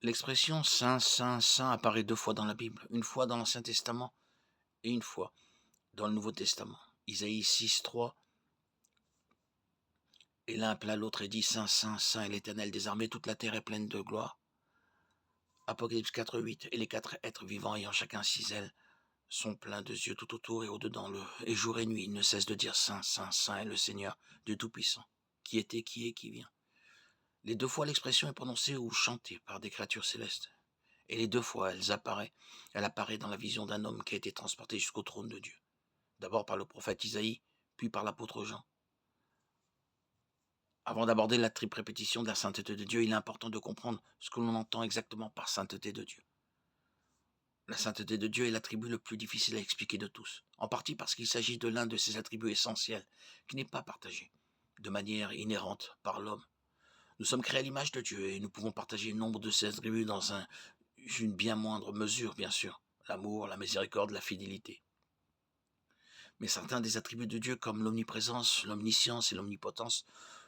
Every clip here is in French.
L'expression saint, saint, saint apparaît 2 fois dans la Bible, une fois dans l'Ancien Testament et une fois dans le Nouveau Testament. Isaïe 6, 3, et l'un appela l'autre et dit saint, saint, saint est l'Éternel des armées, toute la terre est pleine de gloire. Apocalypse 4, 8, et les 4 êtres vivants ayant chacun 6 ailes sont pleins de yeux tout autour et au-dedans et jour et nuit, ils ne cessent de dire saint, saint, saint est le Seigneur, Dieu Tout-Puissant, qui était, qui est, qui vient. Les 2 fois l'expression est prononcée ou chantée par des créatures célestes. Et les 2 fois, elle apparaît dans la vision d'un homme qui a été transporté jusqu'au trône de Dieu. D'abord par le prophète Isaïe, puis par l'apôtre Jean. Avant d'aborder la triple répétition de la sainteté de Dieu, il est important de comprendre ce que l'on entend exactement par sainteté de Dieu. La sainteté de Dieu est l'attribut le plus difficile à expliquer de tous, en partie parce qu'il s'agit de l'un de ses attributs essentiels, qui n'est pas partagé, de manière inhérente, par l'homme. Nous sommes créés à l'image de Dieu et nous pouvons partager nombre de ses attributs dans une bien moindre mesure, bien sûr. L'amour, la miséricorde, la fidélité. Mais certains des attributs de Dieu, comme l'omniprésence, l'omniscience et l'omnipotence,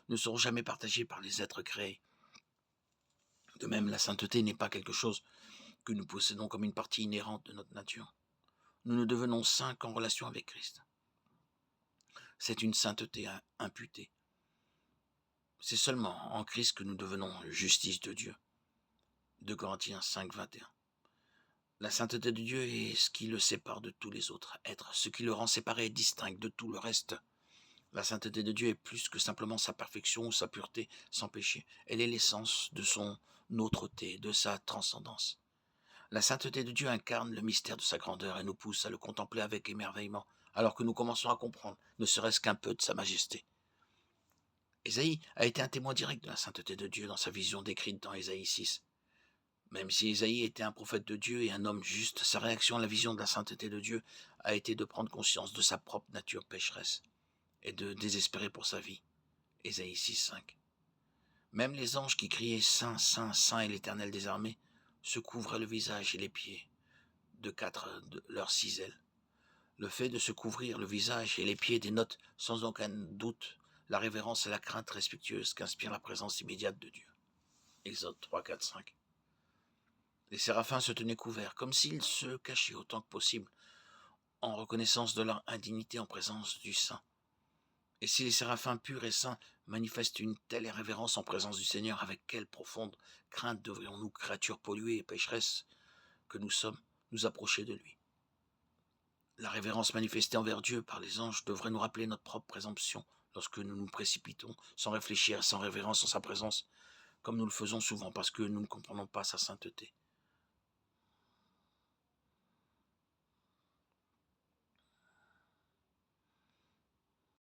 ne seront jamais partagés par les êtres créés. De même, la sainteté n'est pas quelque chose que nous possédons comme une partie inhérente de notre nature. Nous ne devenons saints qu'en relation avec Christ. C'est une sainteté imputée. C'est seulement en Christ que nous devenons justice de Dieu. 2 Corinthiens 5, 21. La sainteté de Dieu est ce qui le sépare de tous les autres êtres, ce qui le rend séparé et distinct de tout le reste. La sainteté de Dieu est plus que simplement sa perfection ou sa pureté sans péché. Elle est l'essence de son autreté, de sa transcendance. La sainteté de Dieu incarne le mystère de sa grandeur et nous pousse à le contempler avec émerveillement, alors que nous commençons à comprendre, ne serait-ce qu'un peu, de sa majesté. Ésaïe a été un témoin direct de la sainteté de Dieu dans sa vision décrite dans Ésaïe 6. Même si Ésaïe était un prophète de Dieu et un homme juste, sa réaction à la vision de la sainteté de Dieu a été de prendre conscience de sa propre nature pécheresse et de désespérer pour sa vie. Ésaïe 6, 5. Même les anges qui criaient « Saint, Saint, Saint est l'Éternel des armées » se couvraient le visage et les pieds de 4 de leurs 6 ailes. Le fait de se couvrir le visage et les pieds dénote sans aucun doute la révérence et la crainte respectueuse qu'inspire la présence immédiate de Dieu. Exode 3, 4, 5. Les séraphins se tenaient couverts, comme s'ils se cachaient autant que possible, en reconnaissance de leur indignité en présence du Saint. Et si les séraphins purs et saints manifestent une telle révérence en présence du Seigneur, avec quelle profonde crainte devrions-nous, créatures polluées et pécheresses que nous sommes, nous approcher de lui? La révérence manifestée envers Dieu par les anges devrait nous rappeler notre propre présomption lorsque nous nous précipitons, sans réfléchir, sans révérence en sa présence, comme nous le faisons souvent parce que nous ne comprenons pas sa sainteté.